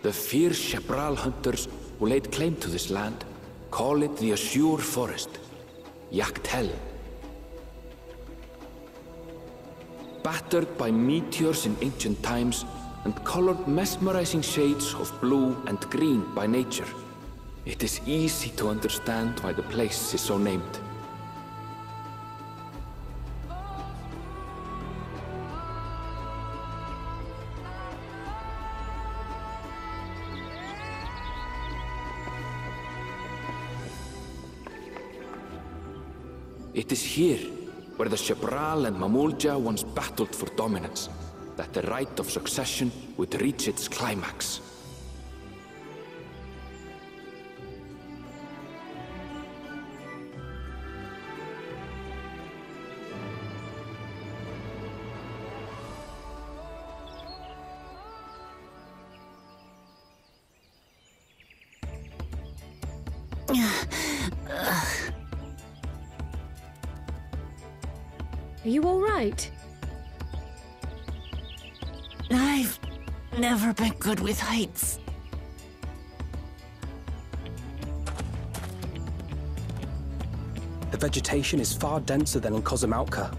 The fierce Chapral hunters who laid claim to this land call it the Azure Forest, Yaktel. Battered by meteors in ancient times and colored mesmerizing shades of blue and green by nature, it is easy to understand why the place is so named. It is here, where the Chapral and Mamulja once battled for dominance, that the right of succession would reach its climax. Are you all right? I've never been good with heights. The vegetation is far denser than in Kozamautka.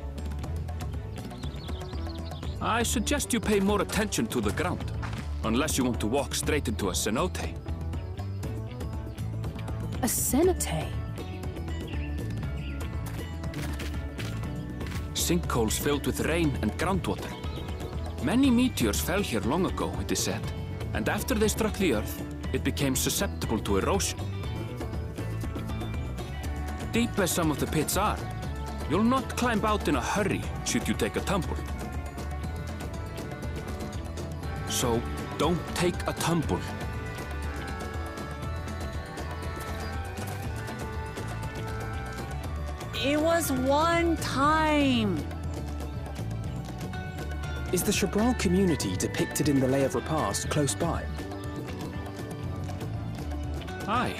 I suggest you pay more attention to the ground, unless you want to walk straight into a cenote. A cenote? Sinkholes filled with rain and groundwater. Many meteors fell here long ago, it is said, and after they struck the Earth, it became susceptible to erosion. Deep as some of the pits are, you'll not climb out in a hurry should you take a tumble. So, don't take a tumble. It was one time. Is the Chapral community depicted in the Lay of Repast close by? Aye.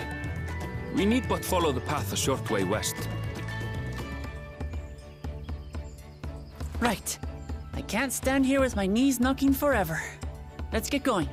We need but follow the path a short way west. Right. I can't stand here with my knees knocking forever. Let's get going.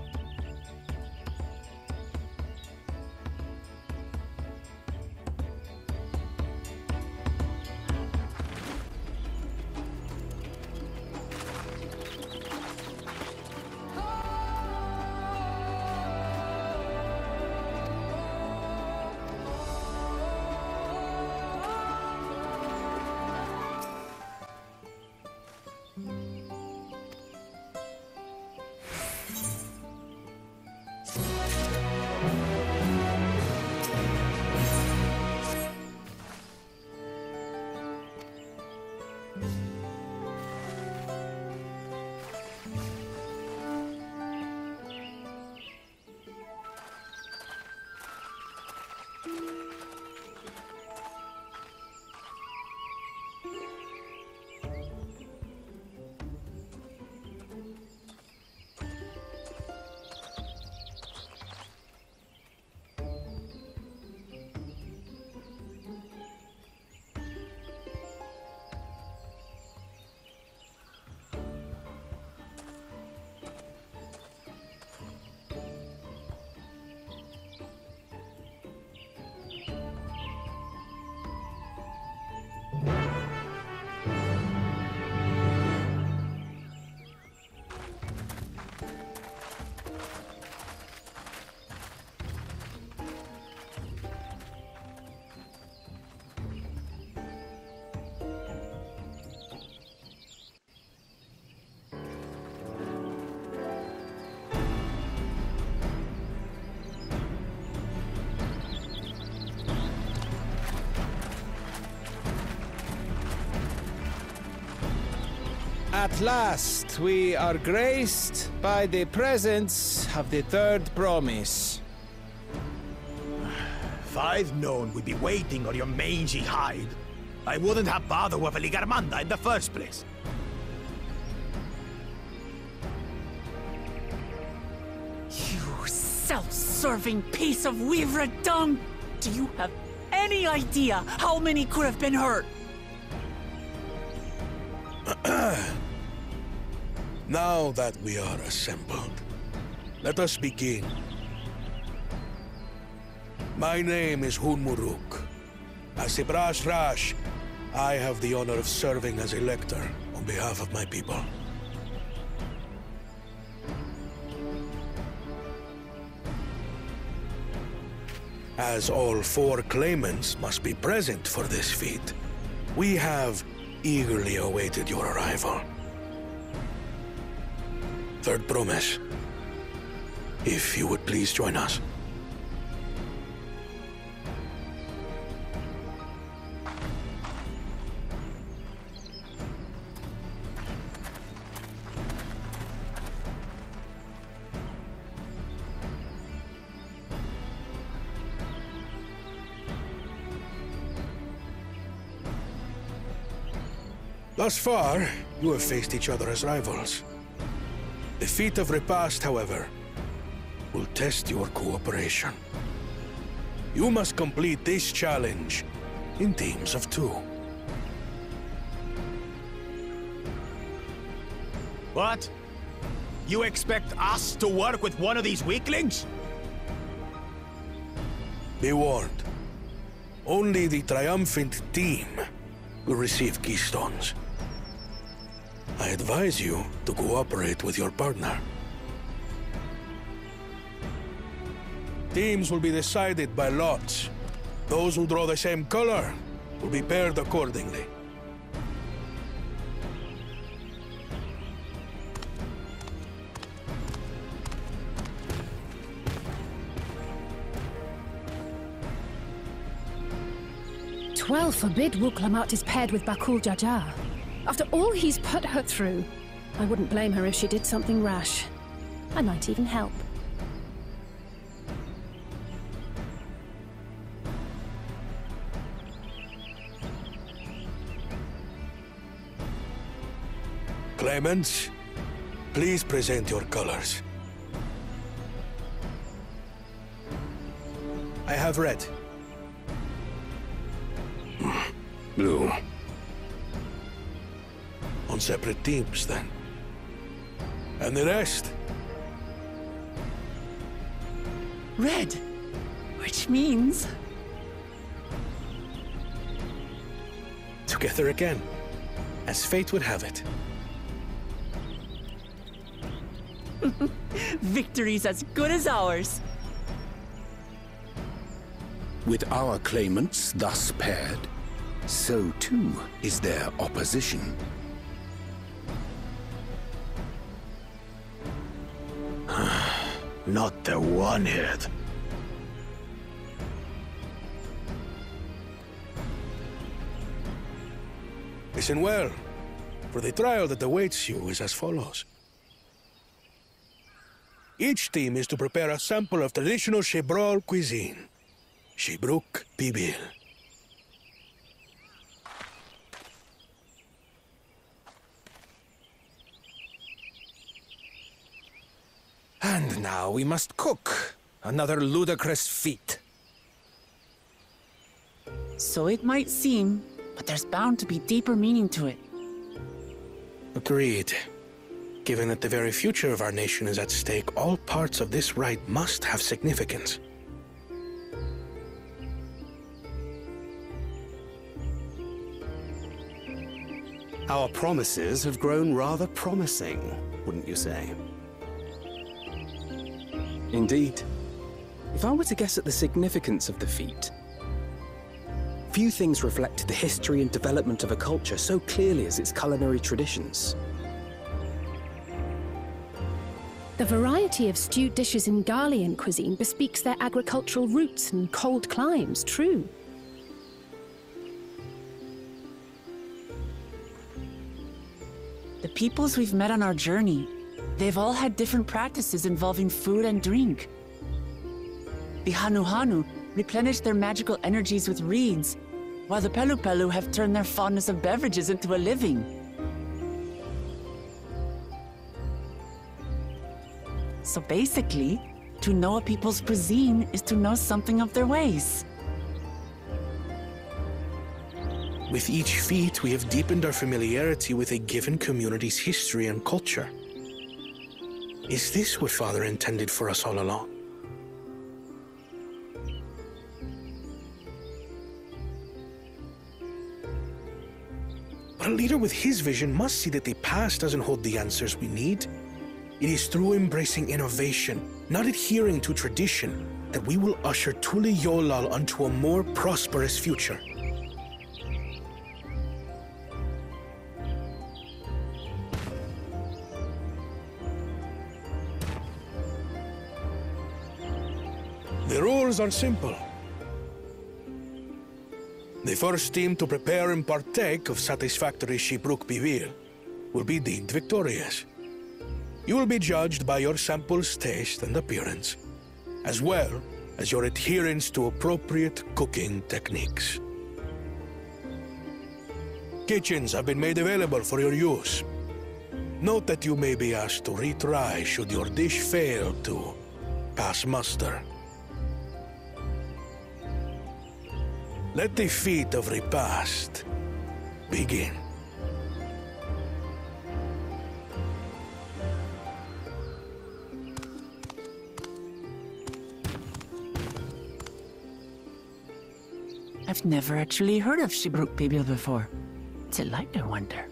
At last, we are graced by the presence of the third promise. If I'd known we'd be waiting on your mangy hide, I wouldn't have bothered with a Ligarmanda in the first place. You self-serving piece of weaver dung! Do you have any idea how many could have been hurt? Now that we are assembled, Let us begin. My name is Hunmuruk. As Ibras Rash, I have the honor of serving as a lector on behalf of my people. As all 4 claimants must be present for this feat, we have eagerly awaited your arrival. Third promise. If you would please join us. Thus far, you have faced each other as rivals. The feat of Repast, however, will test your cooperation. You must complete this challenge in teams of 2. What? You expect us to work with one of these weaklings? Be warned. Only the triumphant team will receive keystones. I advise you to cooperate with your partner. Teams will be decided by lots. Those who draw the same color will be paired accordingly. Twelve forbid Wuklamat is paired with Bakul Jaja. After all he's put her through, I wouldn't blame her if she did something rash. I might even help. Claimants, please present your colors. I have red. Blue. On separate teams, then. And the rest? Red. Which means... Together again, as fate would have it. Victory's as good as ours. With our claimants thus paired, so too is their opposition. Not the one-hit. Listen well, for the trial that awaits you is as follows. Each team is to prepare a sample of traditional Shebrol cuisine. Shibruk Bibil. And now we must cook. Another ludicrous feat. So it might seem, but there's bound to be deeper meaning to it. Agreed. Given that the very future of our nation is at stake, all parts of this rite must have significance. Our promises have grown rather promising, wouldn't you say? Indeed. If I were to guess at the significance of the feat, few things reflect the history and development of a culture so clearly as its culinary traditions. The variety of stewed dishes in Garlean cuisine bespeaks their agricultural roots and cold climes, true. The peoples we've met on our journey, they've all had different practices involving food and drink. The Hanu replenish their magical energies with reeds, while the Pelu have turned their fondness of beverages into a living. So basically, to know a people's cuisine is to know something of their ways. With each feat, we have deepened our familiarity with a given community's history and culture. Is this what Father intended for us all along? But a leader with his vision must see that the past doesn't hold the answers we need. It is through embracing innovation, not adhering to tradition, that we will usher Tuli Yolal onto a more prosperous future. The rules are simple. The first team to prepare and partake of satisfactory Shibruk Bivir will be deemed victorious. You will be judged by your sample's taste and appearance, as well as your adherence to appropriate cooking techniques. Kitchens have been made available for your use. Note that you may be asked to retry should your dish fail to pass muster. Let the feat of repast begin. I've never actually heard of Shibruk Bibil before. What's it like, I wonder?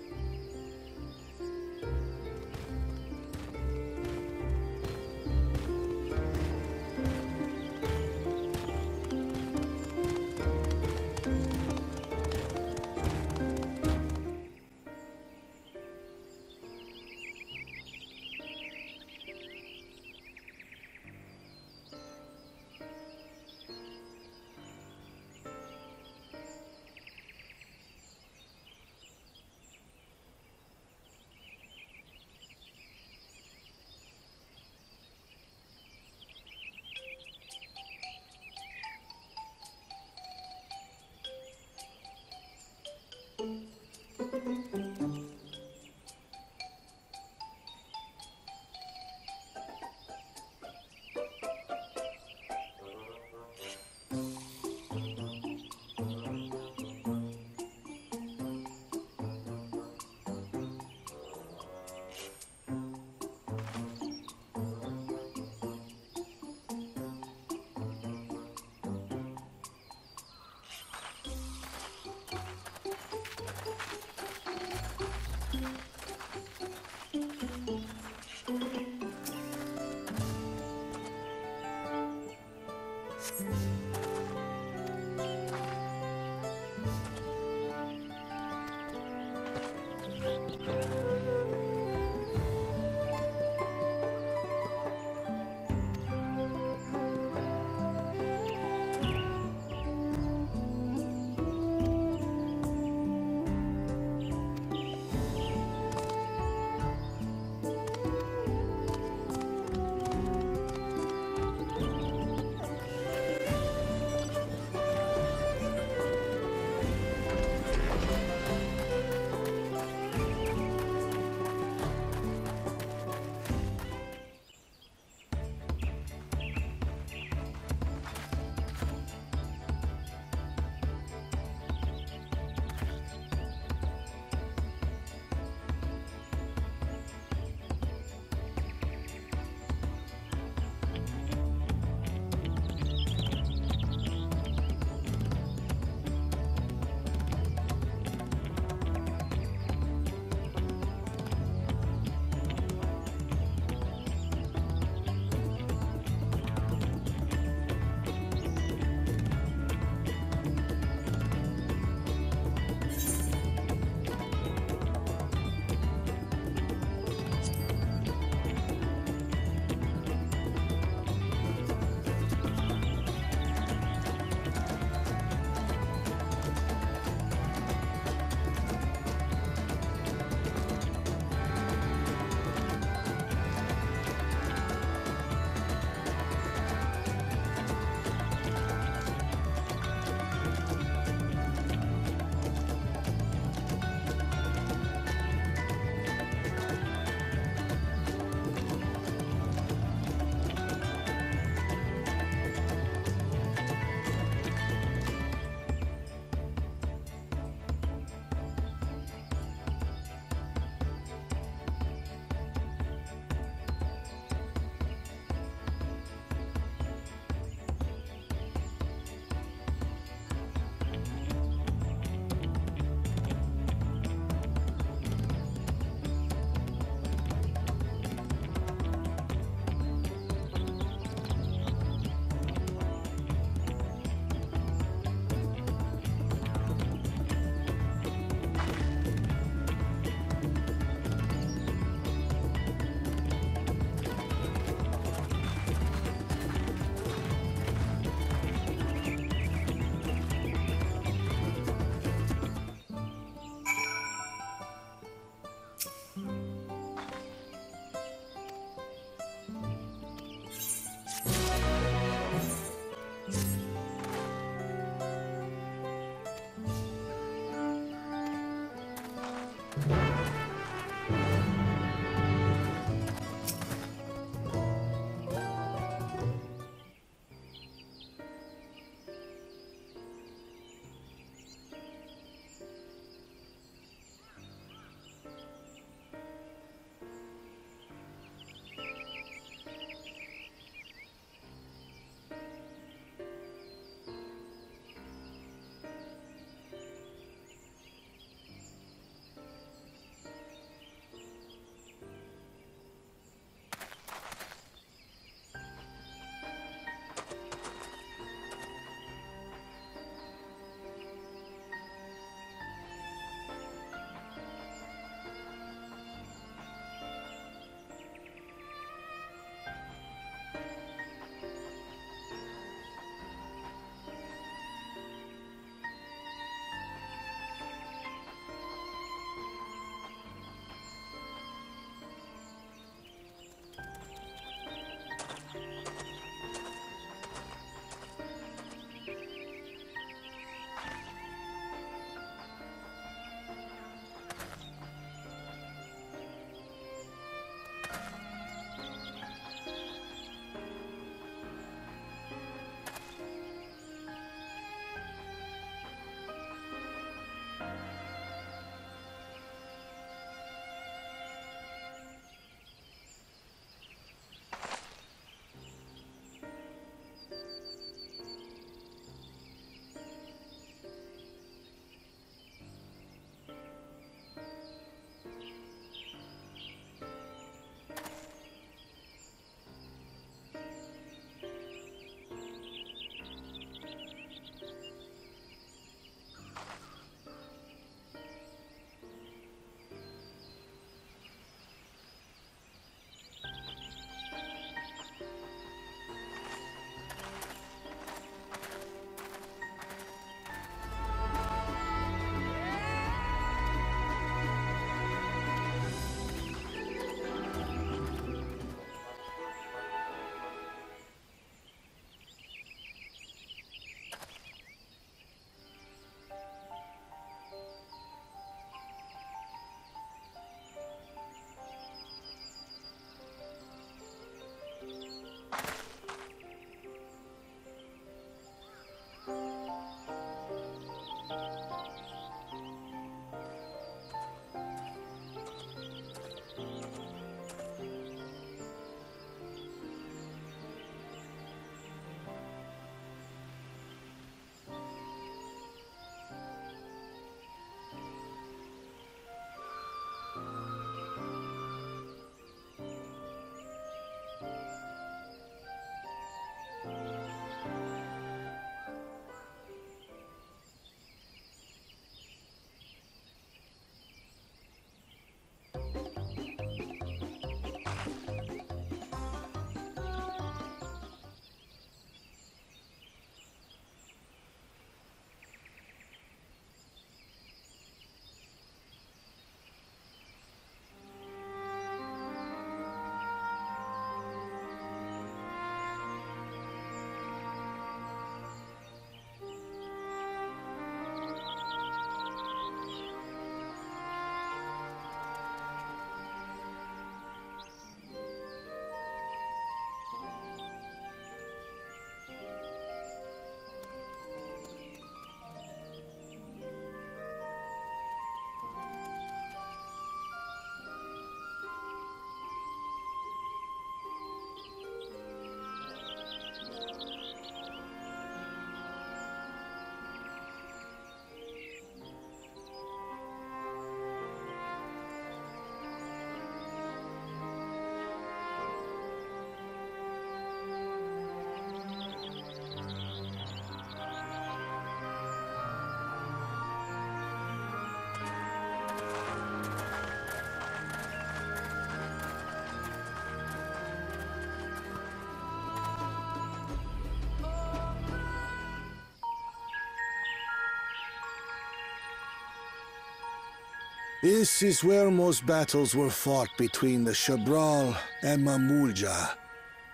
This is where most battles were fought between the Shabral and Mamulja,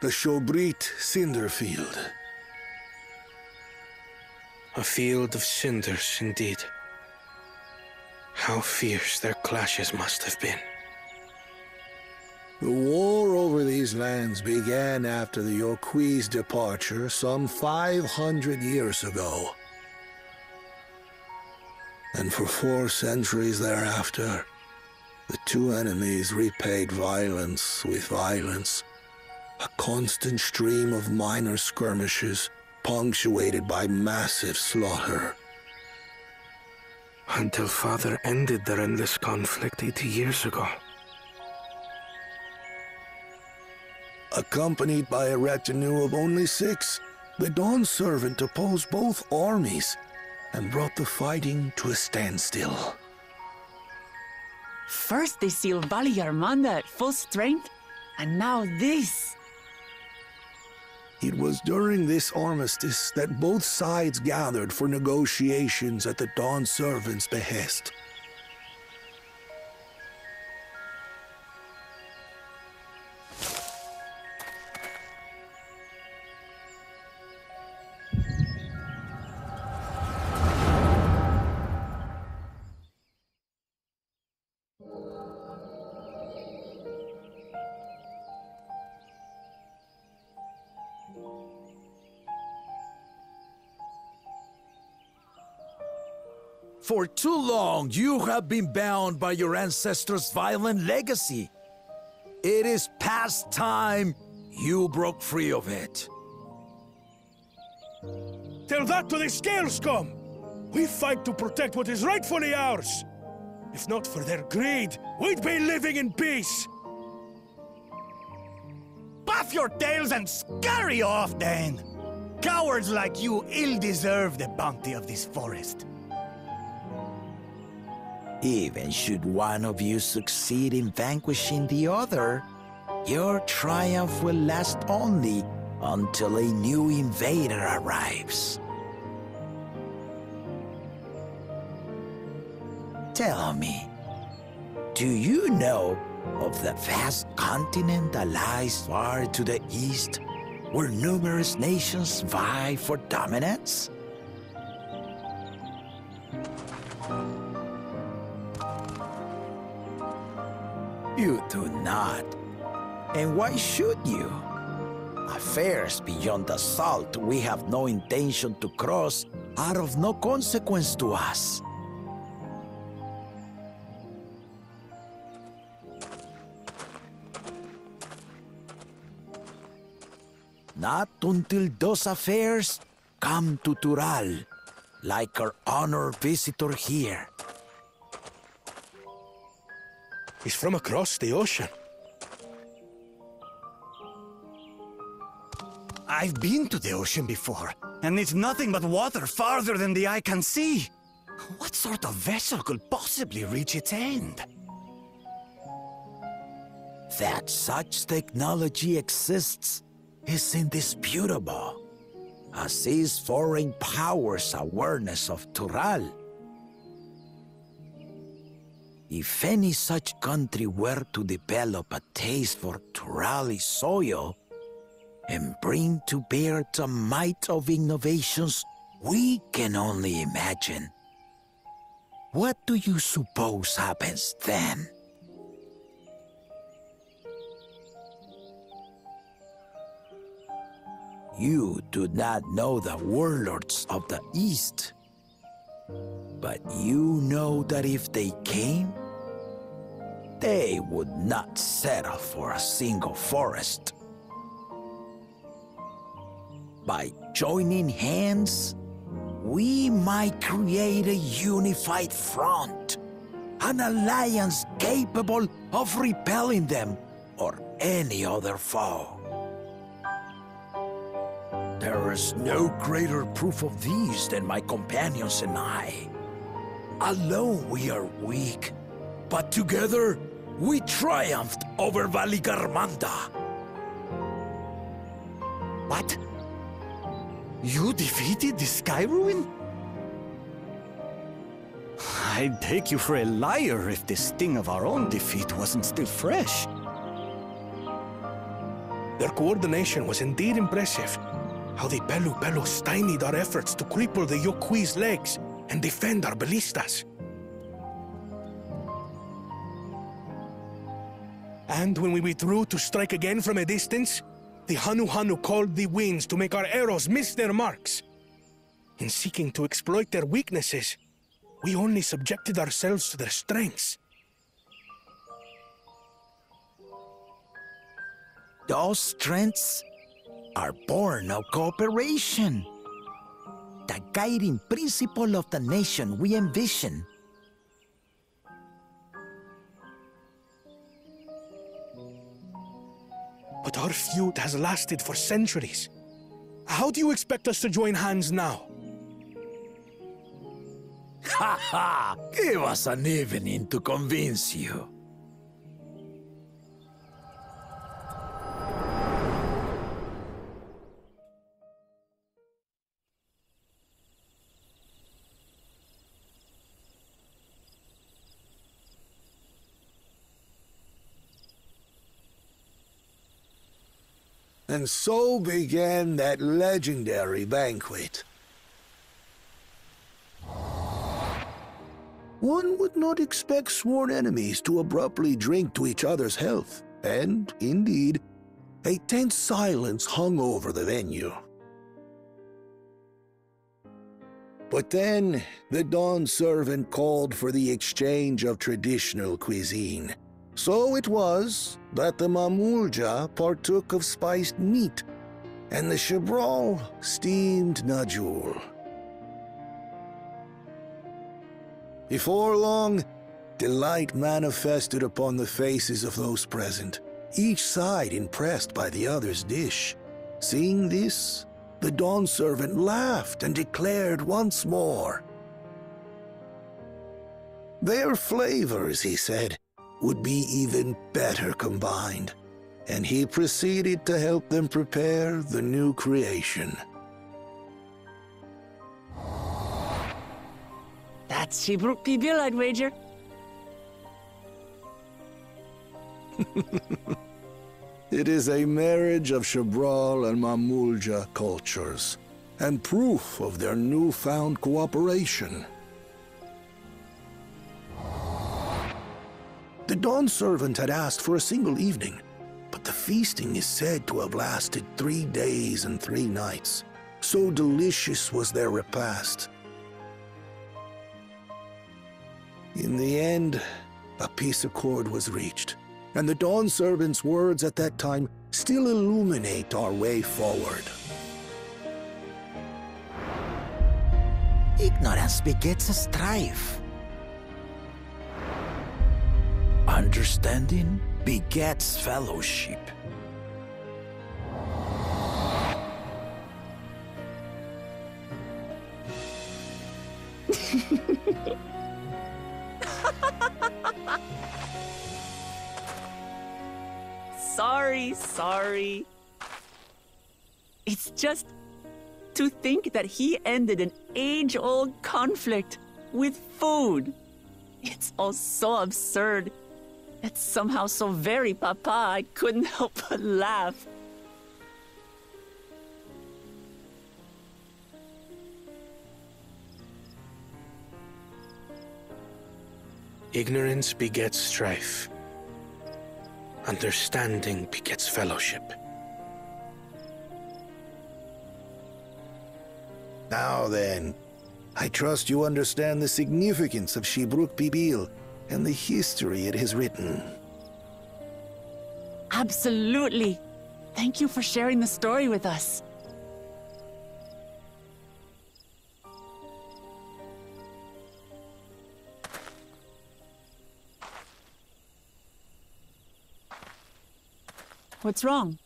the Shobrit Cinder Field. A field of cinders, indeed. How fierce their clashes must have been. The war over these lands began after the Yokui's departure some 500 years ago. And for 4 centuries thereafter, the two enemies repaid violence with violence. A constant stream of minor skirmishes, punctuated by massive slaughter. Until Father ended their endless conflict 80 years ago. Accompanied by a retinue of only 6, the Dawn Servant opposed both armies and brought the fighting to a standstill. First they sealed Valigarmanda at full strength, and now this. It was during this armistice that both sides gathered for negotiations at the Dawn Servant's behest. For too long, you have been bound by your ancestors' violent legacy. It is past time you broke free of it. Tell that to the Scale Scum! We fight to protect what is rightfully ours! If not for their greed, we'd be living in peace! Puff your tails and scurry off, then! Cowards like you ill-deserve the bounty of this forest. Even should one of you succeed in vanquishing the other, your triumph will last only until a new invader arrives. Tell me, do you know of the vast continent that lies far to the east, where numerous nations vie for dominance? You do not. And why should you? Affairs beyond the salt we have no intention to cross are of no consequence to us. Not until those affairs come to Tural, like our honored visitor here. He's from across the ocean. I've been to the ocean before, and it's nothing but water farther than the eye can see. What sort of vessel could possibly reach its end? That such technology exists is indisputable, as is foreign powers' awareness of Tural. If any such country were to develop a taste for Turali soil and bring to bear the might of innovations we can only imagine, what do you suppose happens then? You do not know the warlords of the East, but you know that if they came, they would not settle for a single forest. By joining hands, we might create a unified front, an alliance capable of repelling them or any other foe. There is no greater proof of these than my companions and I. Alone we are weak, but together we triumphed over Valigarmanda. What? You defeated the Sky Ruin? I'd take you for a liar if the sting of our own defeat wasn't still fresh. Their coordination was indeed impressive. How the Pelu stymied our efforts to cripple the Yokui's legs and defend our ballistas. And when we withdrew to strike again from a distance, the Hanu called the winds to make our arrows miss their marks. In seeking to exploit their weaknesses, we only subjected ourselves to their strengths. Those strengths are born of cooperation. The guiding principle of the nation we envision. But our feud has lasted for centuries. How do you expect us to join hands now? Ha ha! Give us an evening to convince you. And so began that legendary banquet. One would not expect sworn enemies to abruptly drink to each other's health, and, indeed, a tense silence hung over the venue. But then, the Dawn servant called for the exchange of traditional cuisine. So it was that the Mamulja partook of spiced meat, and the Chibral steamed najul. Before long, delight manifested upon the faces of those present, each side impressed by the other's dish. Seeing this, the Dawn servant laughed and declared once more. Their flavors, he said, would be even better combined, and he proceeded to help them prepare the new creation. That's Shibruk Pibil, I'd wager. It is a marriage of Chibral and Mamulja cultures, and proof of their newfound cooperation. The Dawn servant had asked for a single evening, but the feasting is said to have lasted 3 days and 3 nights. So delicious was their repast. In the end, a peace accord was reached, and the Dawn servant's words at that time still illuminate our way forward. Ignorance begets strife. Understanding begets fellowship. Sorry. It's just to think that he ended an age-old conflict with food. It's all so absurd. It's somehow so very papa, I couldn't help but laugh. Ignorance begets strife. Understanding begets fellowship. Now then, I trust you understand the significance of Shibruk Pibil and the history it has written. Absolutely. Thank you for sharing the story with us. What's wrong?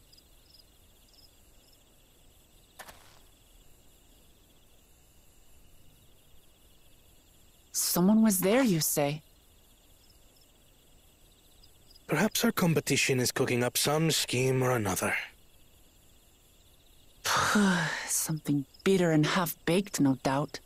Someone was there, you say? Perhaps our competition is cooking up some scheme or another. Something bitter and half-baked, no doubt.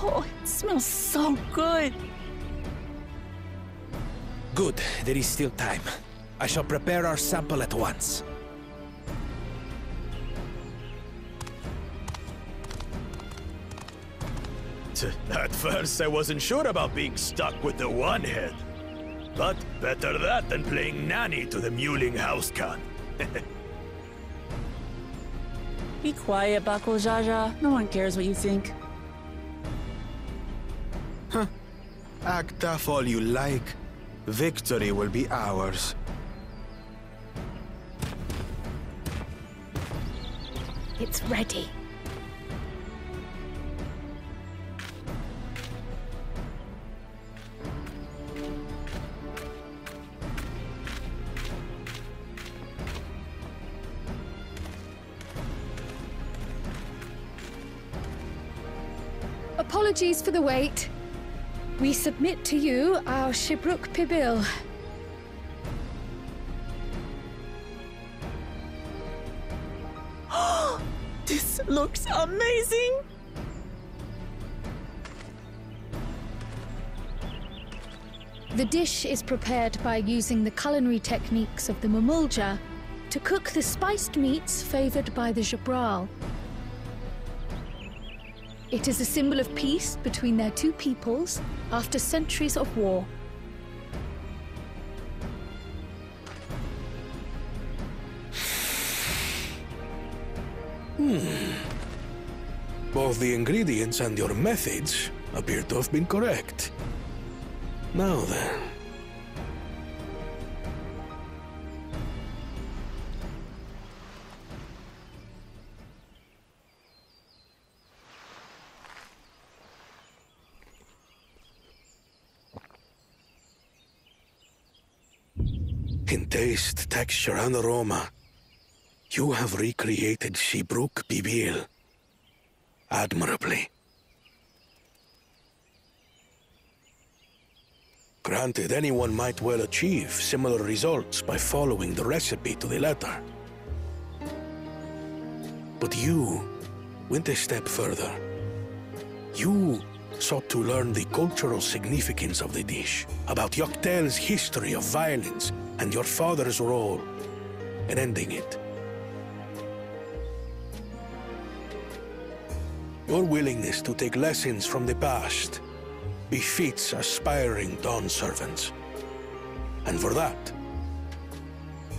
Oh, it smells so good. Good, there is still time. I shall prepare our sample at once. At first, I wasn't sure about being stuck with the one head. But better that than playing nanny to the mewling housecan. Be quiet, Bakul Jaja. No one cares what you think. Huh. Act tough all you like. Victory will be ours. It's ready. Apologies for the wait. We submit to you our Shibruk Pibil. This looks amazing! The dish is prepared by using the culinary techniques of the Mamulja to cook the spiced meats favored by the Jabral. It is a symbol of peace between their two peoples after centuries of war. Both the ingredients and your methods appear to have been correct. Now then. In taste, texture, and aroma, you have recreated Shibruk Pibil admirably. Granted, anyone might well achieve similar results by following the recipe to the letter. But you went a step further. You sought to learn the cultural significance of the dish, about Yoctel's history of violence and your father's role in ending it. Your willingness to take lessons from the past befits aspiring Dawn servants. And for that,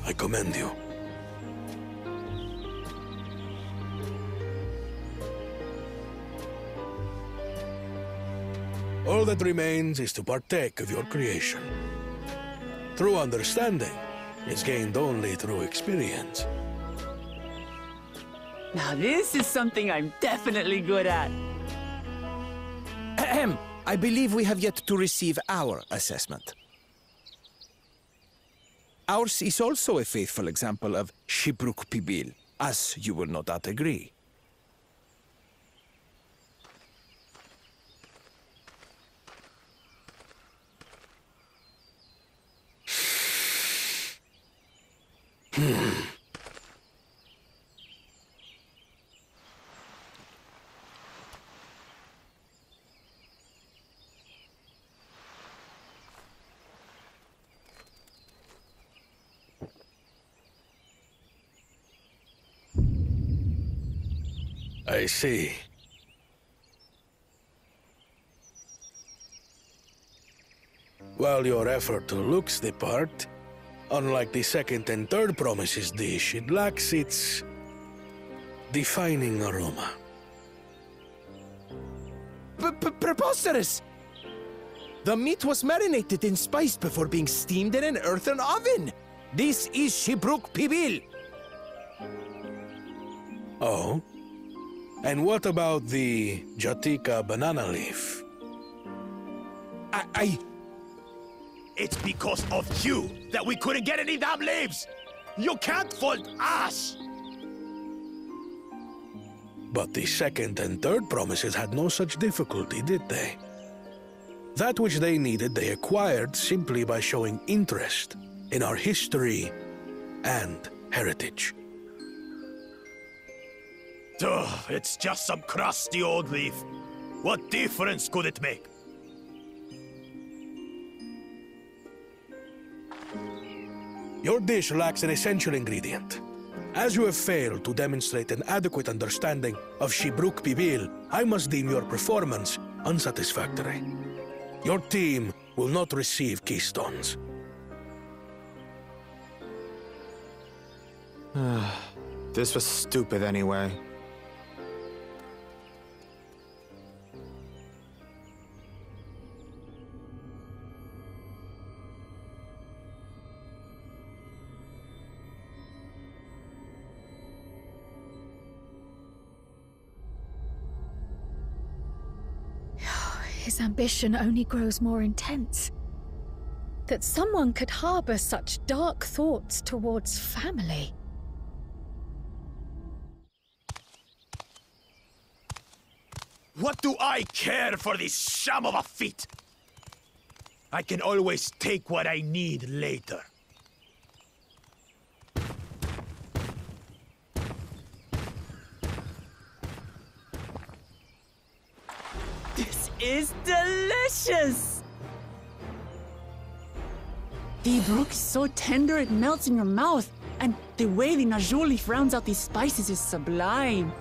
I commend you. All that remains is to partake of your creation. True understanding is gained only through experience. Now this is something I'm definitely good at. Ahem. I believe we have yet to receive our assessment. Ours is also a faithful example of Shibruk Pibil, as you will no doubt agree. I see. While your effort looks the part, unlike the second and third promises dish, it lacks its defining aroma. Preposterous! The meat was marinated and spiced before being steamed in an earthen oven! This is Shibruk Pibil! Oh? And what about the Jatika banana leaf? It's because of you that we couldn't get any damn leaves! You can't fault us! But the second and third promises had no such difficulty, did they? That which they needed, they acquired simply by showing interest in our history and heritage. Ugh, it's just some crusty old leaf. What difference could it make? Your dish lacks an essential ingredient. As you have failed to demonstrate an adequate understanding of Shibruk Pibil, I must deem your performance unsatisfactory. Your team will not receive keystones. This was stupid anyway. His ambition only grows more intense. That someone could harbor such dark thoughts towards family. What do I care for this sham of a feat? I can always take what I need later. This is delicious! The brook is so tender it melts in your mouth, and the way the najou leaf rounds out these spices is sublime.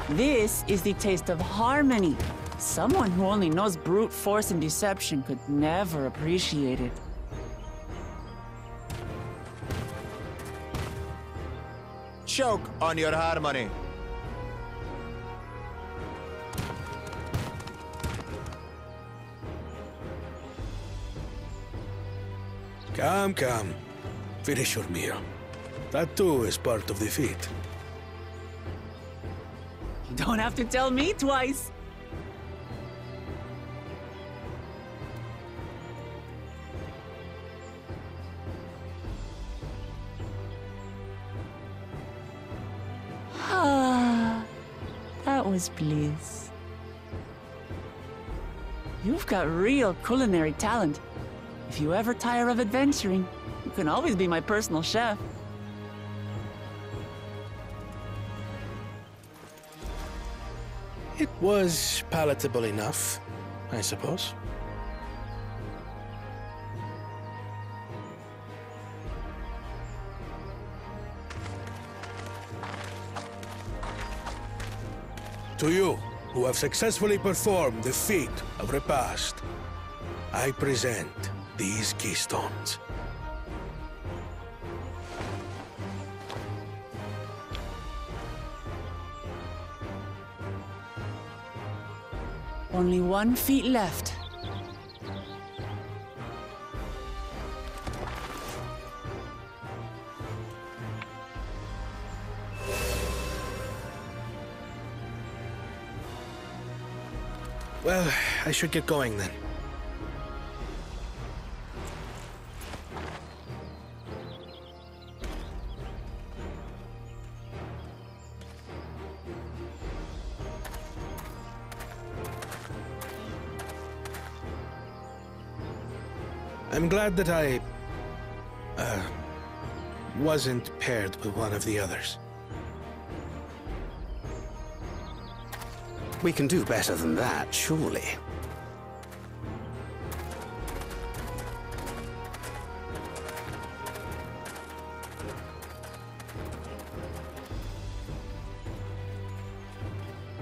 This is the taste of harmony. Someone who only knows brute force and deception could never appreciate it. Choke on your harmony. Come. Finish your meal. That too is part of the feat. You don't have to tell me twice. Ah, that was bliss. You've got real culinary talent. If you ever tire of adventuring, you can always be my personal chef. It was palatable enough, I suppose. To you, who have successfully performed the feat of Repast, I present these keystones. Only 1 feet left. Well, I should get going then. I'm glad that I wasn't paired with one of the others. We can do better than that, surely.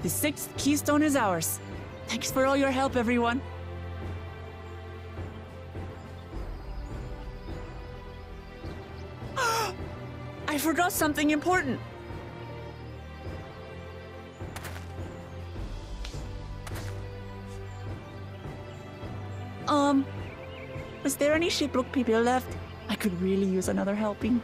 The 6th keystone is ours. Thanks for all your help, everyone. I forgot something important. Was there any Shipbrook people left? I could really use another helping.